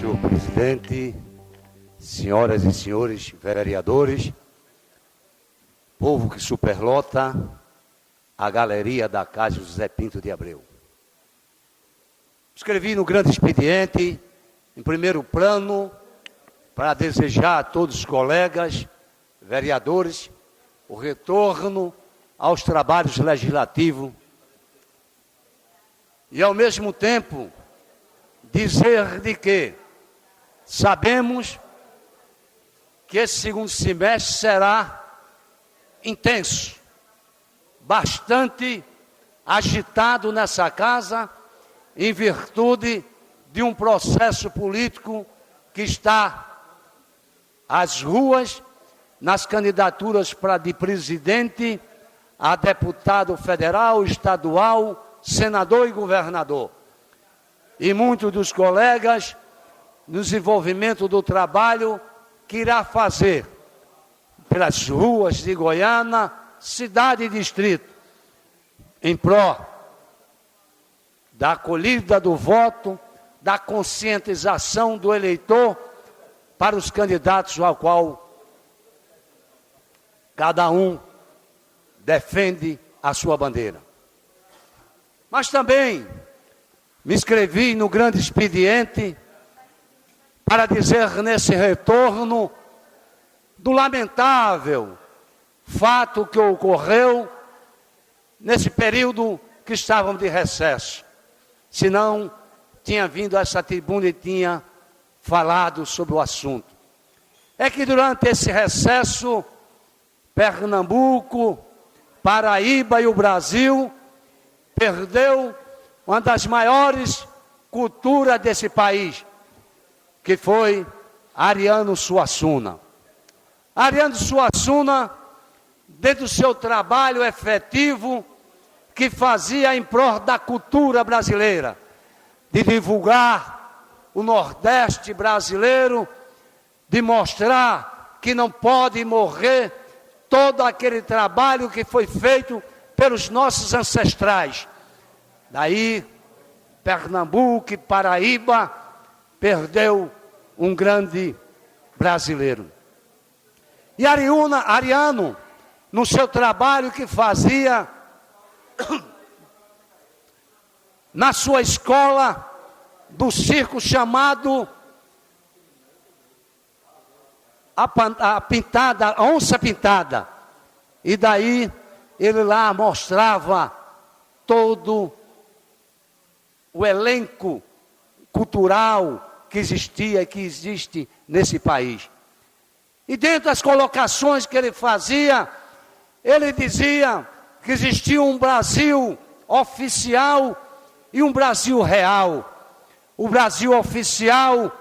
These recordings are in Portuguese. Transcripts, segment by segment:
Senhor presidente, senhoras e senhores vereadores, povo que superlota a galeria da Casa José Pinto de Abreu. Escrevi no grande expediente, em primeiro plano, para desejar a todos os colegas, vereadores, o retorno aos trabalhos legislativos e, ao mesmo tempo, dizer de que sabemos que esse segundo semestre será intenso, bastante agitado nessa casa, em virtude de um processo político que está às ruas, nas candidaturas para de presidente, a deputado federal, estadual, senador e governador. E muitos dos colegas, no desenvolvimento do trabalho que irá fazer pelas ruas de Goiânia, cidade e distrito, em pró da acolhida do voto, da conscientização do eleitor para os candidatos ao qual cada um defende a sua bandeira. Mas também me inscrevi no grande expediente para dizer nesse retorno do lamentável fato que ocorreu nesse período que estávamos de recesso. Senão, tinha vindo a essa tribuna e tinha falado sobre o assunto. É que durante esse recesso, Pernambuco, Paraíba e o Brasil perdeu uma das maiores culturas desse país, que foi Ariano Suassuna. Ariano Suassuna, dentro do seu trabalho efetivo, que fazia em prol da cultura brasileira, de divulgar o Nordeste brasileiro, de mostrar que não pode morrer todo aquele trabalho que foi feito pelos nossos ancestrais. Daí, Pernambuco e Paraíba perdeu um grande brasileiro. E Ariano, no seu trabalho que fazia na sua escola do circo chamado a Onça Pintada. E daí ele lá mostrava todo o elenco cultural que existia e que existe nesse país. E dentro das colocações que ele fazia, ele dizia que existia um Brasil oficial e um Brasil real. O Brasil oficial,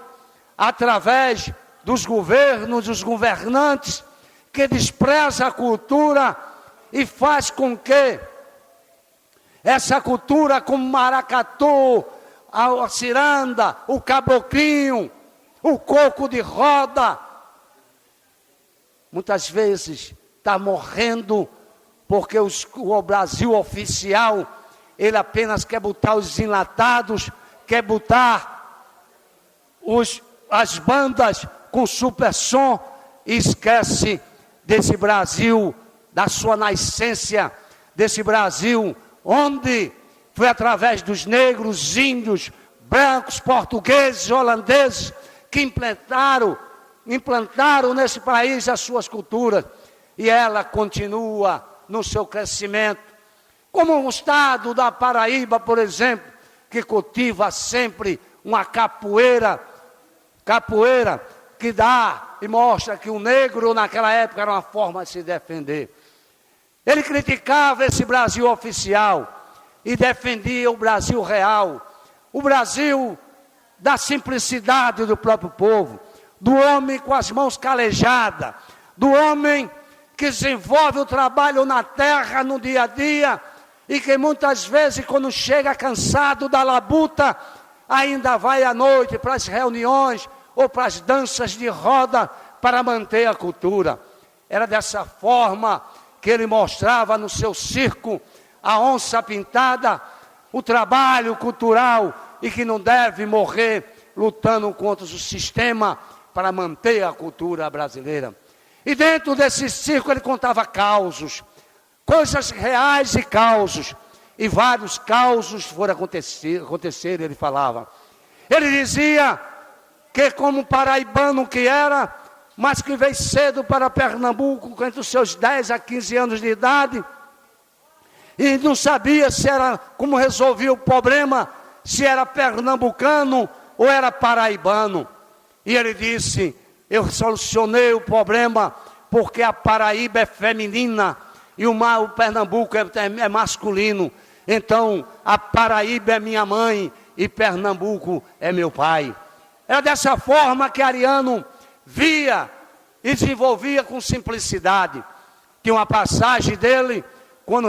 através dos governos, dos governantes, que despreza a cultura e faz com que essa cultura, como maracatu, a ciranda, o caboclinho, o coco de roda, muitas vezes está morrendo porque o Brasil oficial, ele apenas quer botar os enlatados, quer botar as bandas com super som e esquece desse Brasil, da sua nascência, desse Brasil onde foi através dos negros, índios, brancos, portugueses, holandeses, que implantaram nesse país as suas culturas, e ela continua no seu crescimento, como o estado da Paraíba, por exemplo, que cultiva sempre uma capoeira que dá e mostra que o negro naquela época era uma forma de se defender. Ele criticava esse Brasil oficial e defendia o Brasil real, o Brasil da simplicidade do próprio povo, do homem com as mãos calejadas, do homem que desenvolve o trabalho na terra, no dia a dia, e que muitas vezes, quando chega cansado da labuta, ainda vai à noite para as reuniões ou para as danças de roda para manter a cultura. Era dessa forma que ele mostrava no seu circo, a Onça Pintada, o trabalho cultural e que não deve morrer lutando contra o sistema para manter a cultura brasileira. E dentro desse círculo ele contava causos, coisas reais e causos. E vários causos foram acontecer, ele falava. Ele dizia que como paraibano que era, mas que veio cedo para Pernambuco, entre os seus 10 a 15 anos de idade, e não sabia se era, como resolvia o problema, se era pernambucano ou era paraibano. E ele disse, eu solucionei o problema porque a Paraíba é feminina e o Pernambuco é masculino. Então, a Paraíba é minha mãe e Pernambuco é meu pai. Era dessa forma que Ariano via e desenvolvia com simplicidade. Tinha uma passagem dele, quando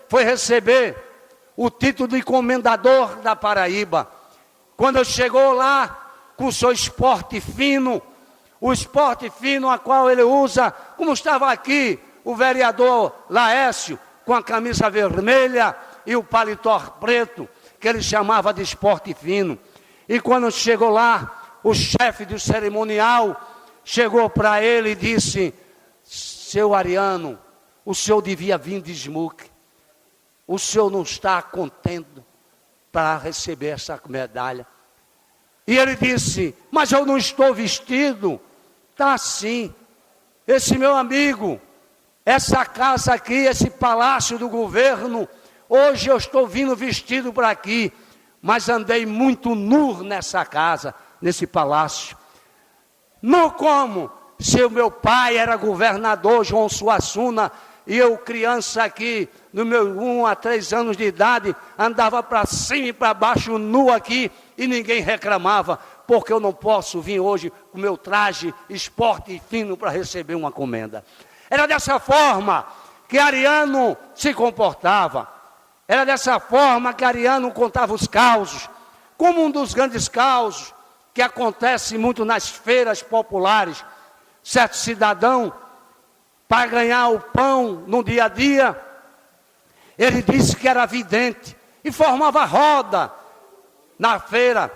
foi receber o título de comendador da Paraíba. Quando chegou lá com o seu esporte fino, o esporte fino a qual ele usa, como estava aqui o vereador Laércio, com a camisa vermelha e o paletó preto, que ele chamava de esporte fino. E quando chegou lá, o chefe do cerimonial chegou para ele e disse, seu Ariano, o senhor devia vir de smoking. O senhor não está contente para receber essa medalha. E ele disse, mas eu não estou vestido. Está sim. Esse meu amigo, essa casa aqui, esse palácio do governo, hoje eu estou vindo vestido para aqui, mas andei muito nu nessa casa, nesse palácio. Não como se o meu pai era governador, João Suassuna, e eu criança aqui, no meu 1 a 3 anos de idade, andava para cima e para baixo, nu aqui, e ninguém reclamava, porque eu não posso vir hoje com meu traje esporte fino para receber uma comenda. Era dessa forma que Ariano se comportava. Era dessa forma que Ariano contava os causos. Como um dos grandes causos que acontece muito nas feiras populares. Certo cidadão, para ganhar o pão no dia a dia, ele disse que era vidente e formava roda na feira.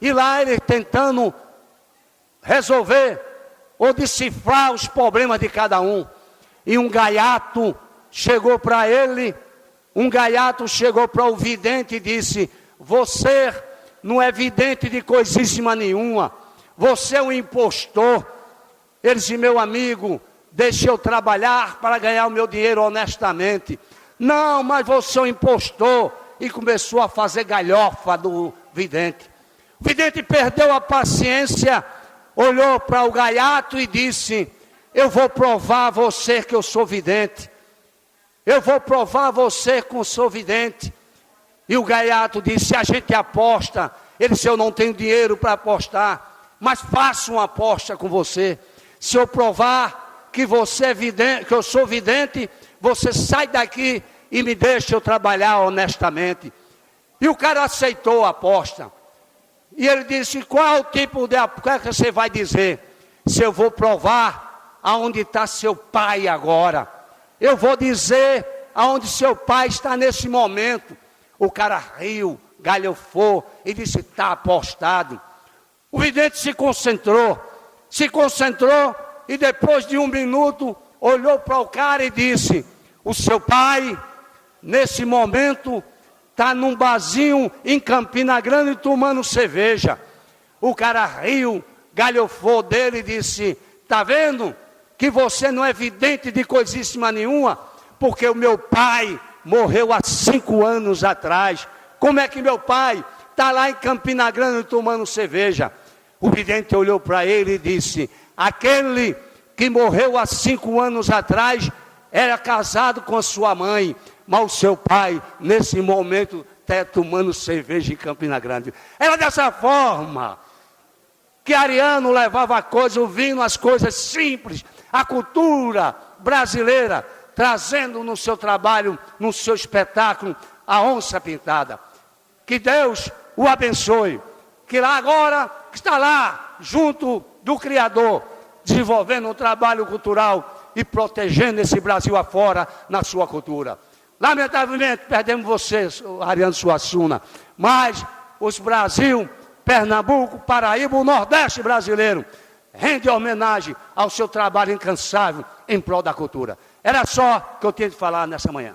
E lá ele tentando resolver ou decifrar os problemas de cada um. E um gaiato chegou para ele, um gaiato chegou para o vidente e disse, você não é vidente de coisíssima nenhuma, você é um impostor. Ele disse, meu amigo, deixe eu trabalhar para ganhar o meu dinheiro honestamente. Não, mas você é um impostor. E começou a fazer galhofa do vidente. O vidente perdeu a paciência, olhou para o gaiato e disse, eu vou provar a você que eu sou vidente. Eu vou provar a você que eu sou vidente. E o gaiato disse, a gente aposta. Ele disse, eu não tenho dinheiro para apostar, mas faço uma aposta com você. Se eu provar que você é vidente, que eu sou vidente, você sai daqui e me deixa eu trabalhar honestamente. E o cara aceitou a aposta. E ele disse, qual tipo de aposta que você vai dizer? Se eu vou provar aonde está seu pai agora. Eu vou dizer aonde seu pai está nesse momento. O cara riu, galhofou e disse, está apostado. O vidente se concentrou e depois de 1 minuto olhou para o cara e disse, o seu pai nesse momento está num barzinho em Campina Grande tomando cerveja. O cara riu, galhofou dele e disse, está vendo que você não é vidente de coisíssima nenhuma, porque o meu pai morreu há 5 anos atrás. Como é que meu pai está lá em Campina Grande tomando cerveja? O vidente olhou para ele e disse, aquele que morreu há 5 anos atrás era casado com a sua mãe, mas o seu pai, nesse momento, está tomando cerveja em Campina Grande. Era dessa forma que Ariano levava a coisa, ouvindo as coisas simples, a cultura brasileira, trazendo no seu trabalho, no seu espetáculo, a onça pintada. Que Deus o abençoe, que lá agora está lá, junto do Criador, desenvolvendo um trabalho cultural e protegendo esse Brasil afora na sua cultura. Lamentavelmente perdemos você, Ariano Suassuna, mas o Brasil Pernambuco, Paraíba, o Nordeste brasileiro rende homenagem ao seu trabalho incansável em prol da cultura. Era só que eu tinha de falar nessa manhã.